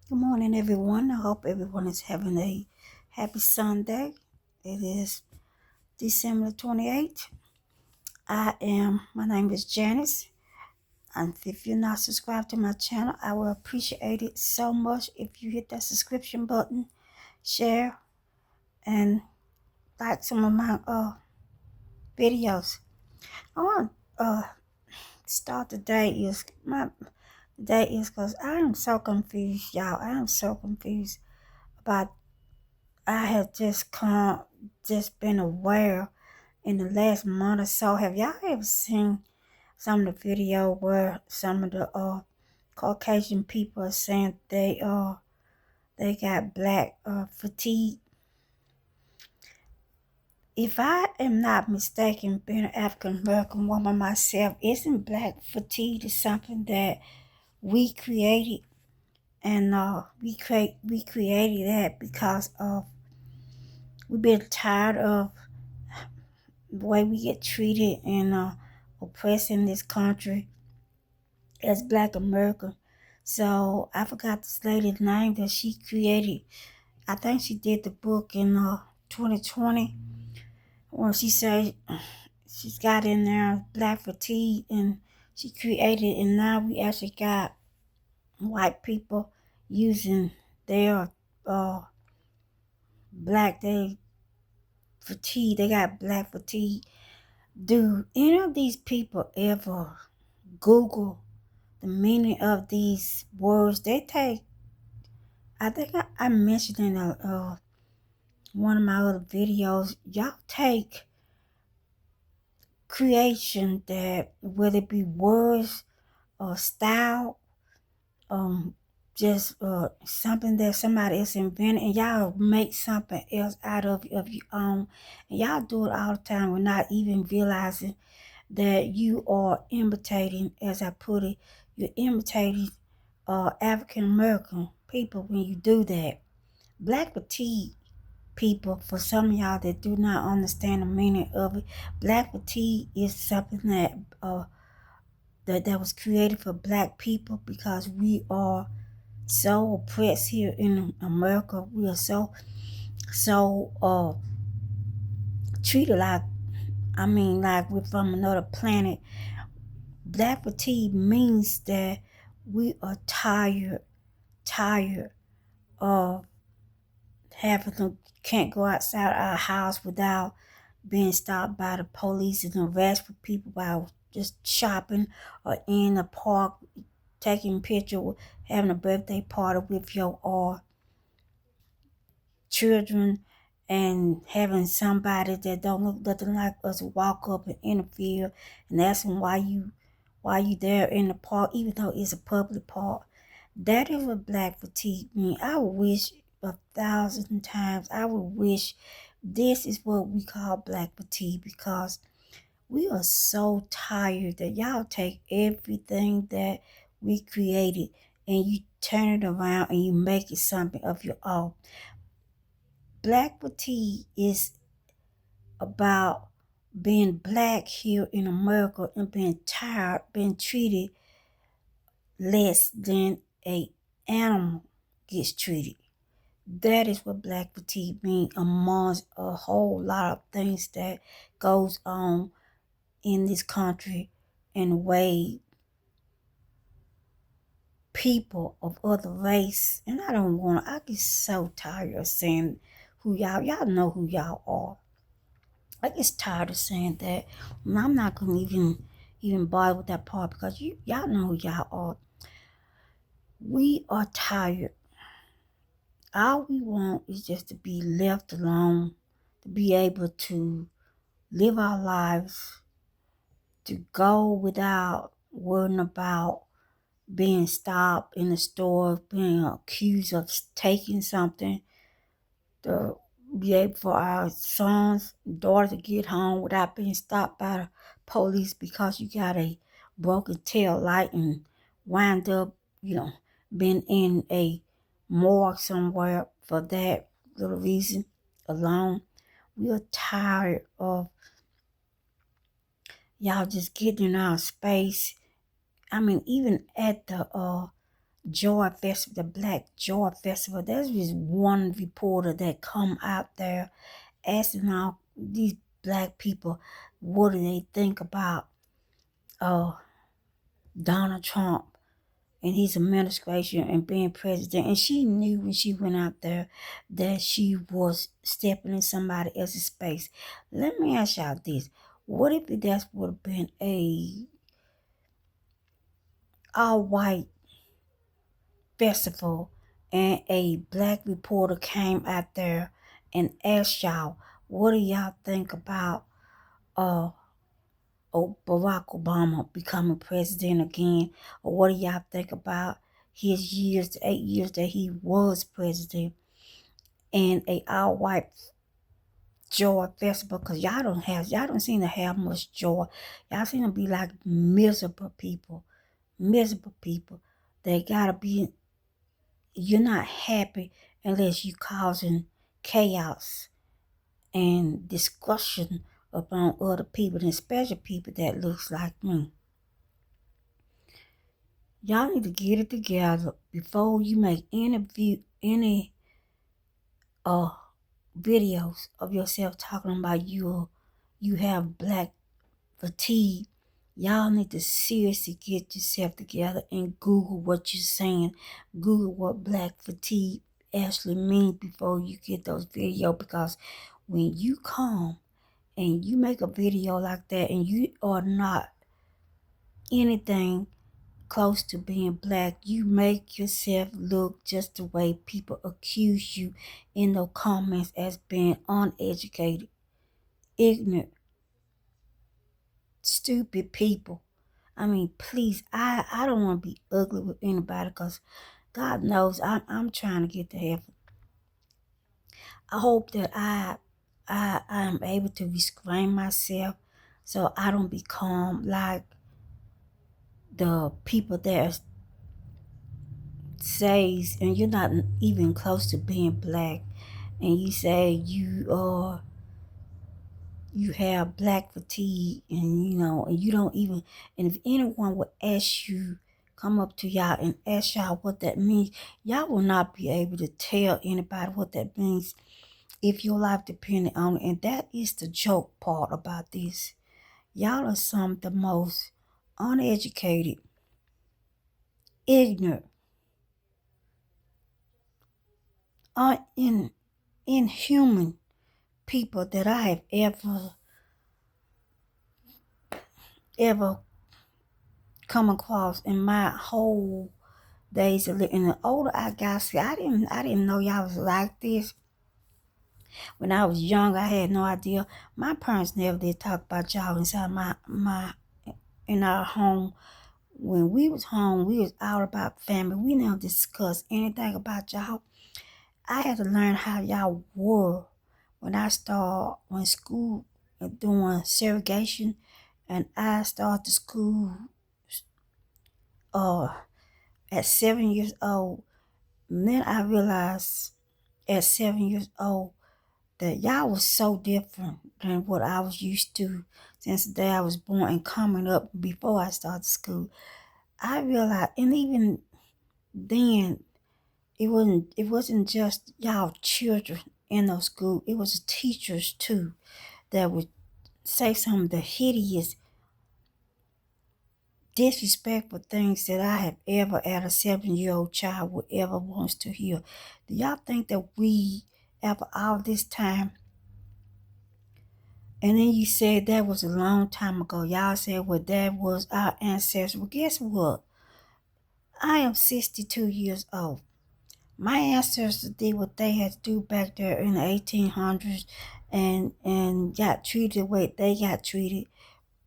Good morning, everyone. I hope everyone is having a happy Sunday. It is December 28th. My name is Janice. And if you're not subscribed to my channel, I will appreciate it so much if you hit that subscription button, share, and like some of my videos. I want to start the day because I am so confused, y'all. I am so confused about I have just been aware in the last month or so. Have y'all ever seen some of the video where some of the Caucasian people are saying they got black fatigue? If I am not mistaken, being an African American woman myself, isn't black fatigue is something that we created, and we created that because of we've been tired of the way we get treated and oppressed in this country as Black America. So I forgot this lady's name that she created. I think she did the book in 2020 where she said she's got in there black fatigue and she created, and now we actually got white people using their uh black they fatigue. They got black fatigue. Do any of these people ever Google the meaning of these words? They take, I think I mentioned in one of my other videos, y'all take creation that, whether it be words or style, um, just something that somebody else invented, and y'all make something else out of your own. And y'all do it all the time without even realizing that you are imitating, as I put it, you're imitating African American people when you do that. Black fatigue people, for some of y'all that do not understand the meaning of it, black fatigue is something that was created for black people because we are so oppressed here in America. We are so treated like, like we're from another planet. Black fatigue means that we are tired of having to can't go outside our house without being stopped by the police and arrested for people while just shopping or in the park taking picture, having a birthday party with your children, and having somebody that don't look nothing like us walk up and interfere and asking why you there in the park, even though it's a public park. That is what black fatigue means. I wish 1,000 times, I would wish this is what we call black fatigue, because we are so tired that y'all take everything that we created and you turn it around and you make it something of your own. Black fatigue is about being black here in America and being tired, being treated less than a animal gets treated. That is what black fatigue means, amongst a whole lot of things that goes on in this country, and the way people of other race, and I get so tired of saying who y'all know who y'all are. I get tired of saying that. I'm not gonna even bother with that part because y'all know who y'all are. We are tired. All we want is just to be left alone, to be able to live our lives, to go without worrying about being stopped in the store, being accused of taking something, to be able for our sons and daughters to get home without being stopped by the police because you got a broken tail light and wind up, being in a morgue somewhere for that little reason alone. We are tired of y'all just getting in our space. Even at Joy Festival, the Black Joy Festival. There's this one reporter that come out there asking all these black people what do they think about Donald Trump and his administration and being president. And she knew when she went out there that she was stepping in somebody else's space. Let me ask y'all this. What if that would have been a all-white festival and a black reporter came out there and asked y'all, what do y'all think about Barack Obama becoming president again? Or what do y'all think about his years, the 8 years that he was president, and a all-white joy festival? Because y'all don't seem to have much joy. Y'all seem to be like miserable people. They gotta be, you're not happy unless you causing chaos and discussion upon other people, and especially people that looks like me. Y'all need to get it together before you make any videos of yourself talking about you have black fatigue. Y'all need to seriously get yourself together and Google what you're saying. Google what black fatigue actually means before you get those videos, because when you come and you make a video like that and you are not anything close to being black, you make yourself look just the way people accuse you in the comments as being uneducated, ignorant, stupid people. I mean, please, I don't want to be ugly with anybody, because God knows I'm trying to get to heaven. I hope that I am able to restrain myself so I don't become like the people that says, and you're not even close to being black, and you say you have black fatigue, and and you don't even, and if anyone would ask you, come up to y'all and ask y'all what that means, y'all will not be able to tell anybody what that means if your life depended on it. And that is the joke part about this. Y'all are some of the most uneducated, ignorant, inhuman people that I have ever come across in my whole days of living. And the older I got, see, I didn't know y'all was like this. When I was young, I had no idea. My parents never did talk about y'all inside in our home. When we was home, we was out about family. We never discussed anything about y'all. I had to learn how y'all were when school doing segregation, and I started school at 7 years old. And then I realized at 7 years old that y'all was so different than what I was used to since the day I was born and coming up before I started school. I realized, and even then, it wasn't just y'all children in those school. It was teachers too that would say some of the hideous, disrespectful things that I have ever, as a 7-year-old child, would ever wants to hear. Do y'all think that we, after all this time, and then you said that was a long time ago. Y'all said, well, that was our ancestors. Well, guess what? I am 62 years old. My ancestors did what they had to do back there in the 1800s and got treated the way they got treated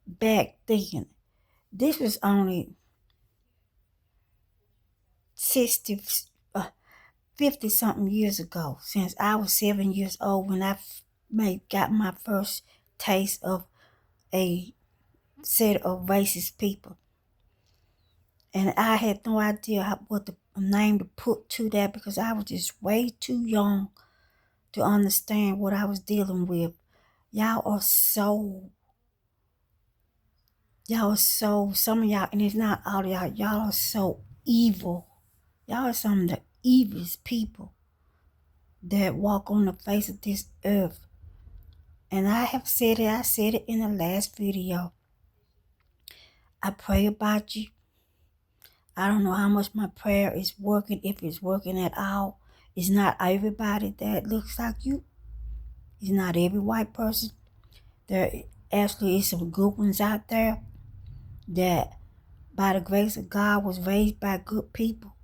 back then. This was only 60, 50 something years ago, since I was 7 years old when I got my first taste of a set of racist people. And I had no idea what the name to put to that, because I was just way too young to understand what I was dealing with. Y'all are so, some of y'all, and it's not all of y'all, y'all are so evil. Y'all are some of the evilest people that walk on the face of this earth. And I have said it, I said it in the last video. I pray about you. I don't know how much my prayer is working, if it's working at all. It's not everybody that looks like you. It's not every white person. There actually is some good ones out there that by the grace of God was raised by good people.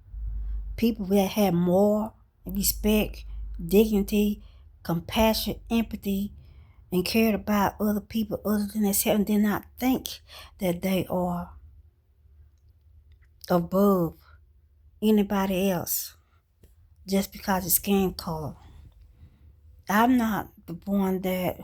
People that had more respect, dignity, compassion, empathy, and cared about other people other than themselves and did not think that they are above anybody else just because of skin color. I'm not the one that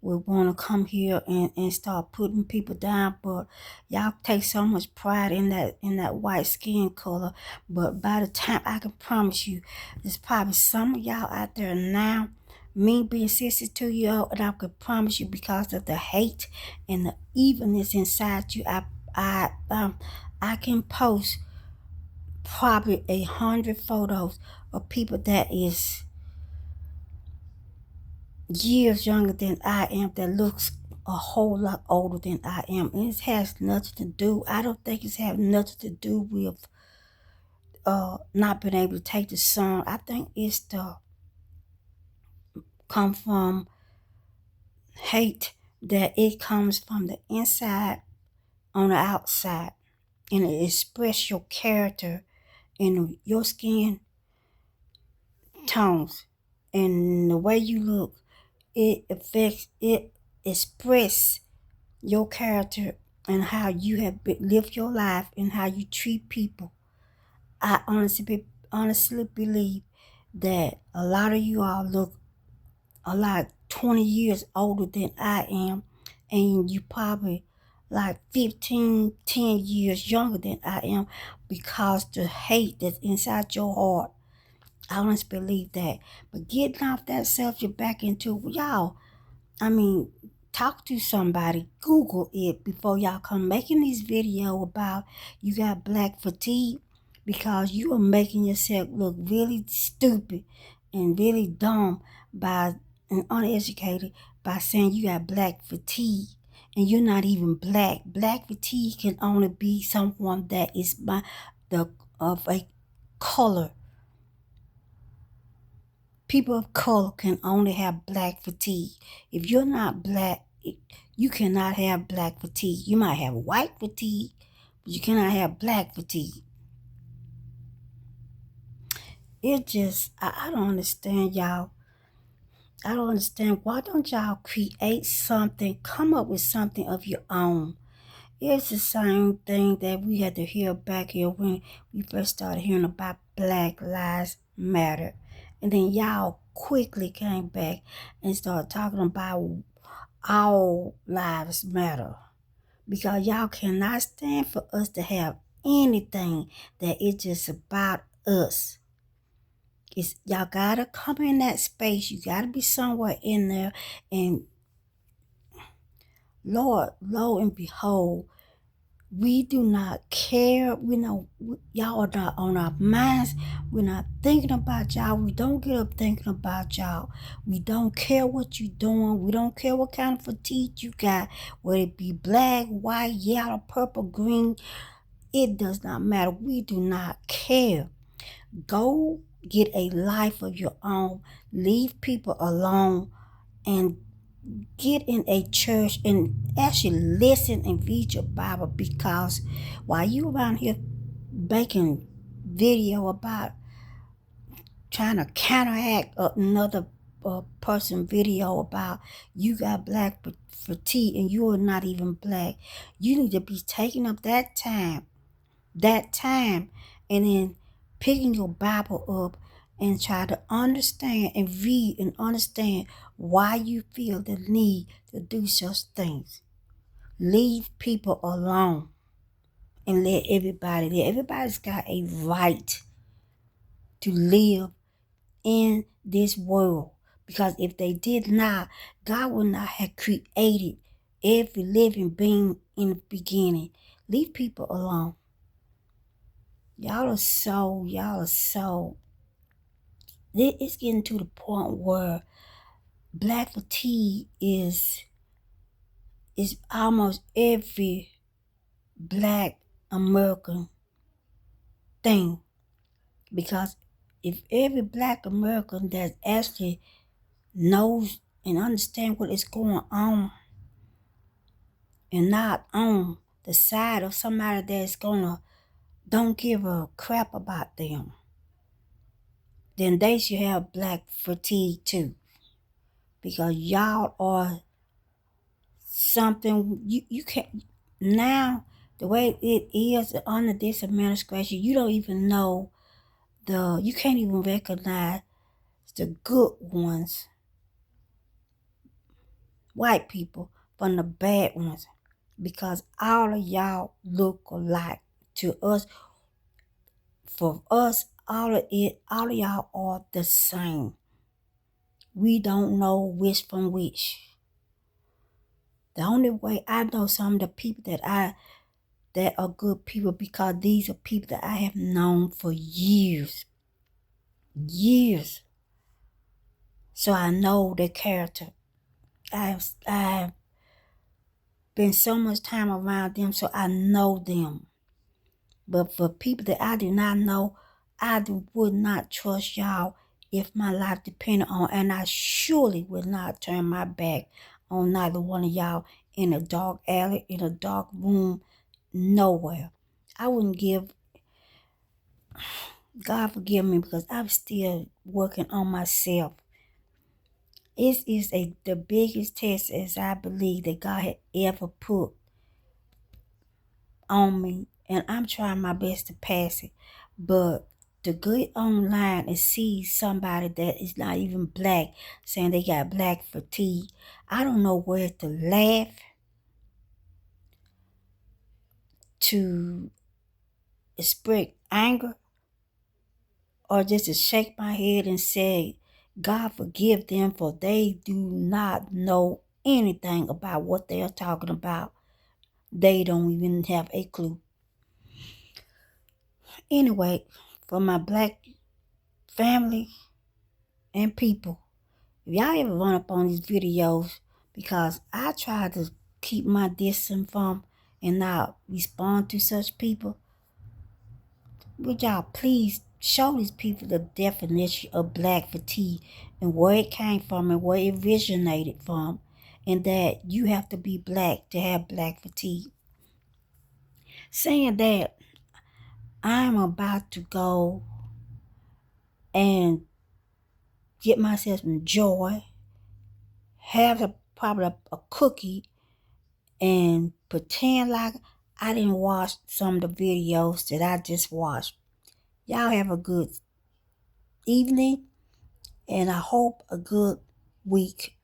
would want to come here and start putting people down, but y'all take so much pride in that white skin color. But by the time, I can promise you, there's probably some of y'all out there now, me being 62 years old, and I can promise you, because of the hate and the evilness inside you, I can post probably 100 photos of people that is years younger than I am, that looks a whole lot older than I am. And it has nothing to do, I don't think it's have nothing to do with not being able to take the sun. I think it's the come from hate, that it comes from the inside on the outside, and it express your character in your skin tones and the way you look. It affects, it express your character and how you have lived your life and how you treat people. I honestly believe that a lot of you all look a lot 20 years older than I am, and you probably like 10 years younger than I am, because the hate that's inside your heart. I honestly believe that. But getting off that subject back into y'all, I mean, talk to somebody, Google it before y'all come making this video about you got black fatigue, because you are making yourself look really stupid and really dumb by and uneducated by saying you got black fatigue and you're not even black. Black fatigue can only be someone that is by the of a color. People of color can only have black fatigue. If you're not black, you cannot have black fatigue. You might have white fatigue, but you cannot have black fatigue. It just, I don't understand, y'all. I don't understand. Why don't y'all create something, come up with something of your own? It's the same thing that we had to hear back here when we first started hearing about Black Lives Matter. And then y'all quickly came back and started talking about all lives matter. Because y'all cannot stand for us to have anything that is just about us. Y'all gotta come in that space. You gotta be somewhere in there. And Lord, lo and behold, we do not care. We know y'all are not on our minds. We're not thinking about y'all. We don't get up thinking about y'all. We don't care what you're doing. We don't care what kind of fatigue you got, whether it be black, white, yellow, purple, green. It does not matter. We do not care. Go get a life of your own. Leave people alone and get in a church and actually listen and read your Bible, because while you around here making video about trying to counteract another person video about you got black fatigue and you are not even black, you need to be taking up that time and then picking your Bible up and try to understand and read and understand why you feel the need to do such things. Leave people alone and let everybody live. Everybody's got a right to live in this world, because if they did not, God would not have created every living being in the beginning. Leave people alone. y'all are so, it's getting to the point where black fatigue is almost every black American thing. Because if every black American that actually knows and understand what is going on and not on the side of somebody that's gonna don't give a crap about them, then they should have black fatigue too. Because y'all are something you can't now, the way it is under this administration, you don't even know you can't even recognize the good ones, white people, from the bad ones. Because all of y'all look alike to us. For us, all of y'all are the same. We don't know which from which. The only way I know some of the people that are good people, because these are people that I have known for years. Years. So I know their character. I've been so much time around them, so I know them. But for people that I do not know, would not trust y'all if my life depended on, and I surely would not turn my back on neither one of y'all in a dark alley, in a dark room, nowhere. I wouldn't give, God forgive me, because I'm still working on myself. It is the biggest test, as I believe, that God had ever put on me, and I'm trying my best to pass it. But to go online and see somebody that is not even black saying they got black fatigue, I don't know where to laugh, to express anger, or just to shake my head and say, God forgive them, for they do not know anything about what they are talking about. They don't even have a clue. Anyway, for my black family and people, if y'all ever run up on these videos, because I try to keep my distance from and not respond to such people, would y'all please show these people the definition of black fatigue and where it came from and where it originated from, and that you have to be black to have black fatigue. Saying that, I'm about to go and get myself some joy, have probably a cookie, and pretend like I didn't watch some of the videos that I just watched. Y'all have a good evening, and I hope a good week.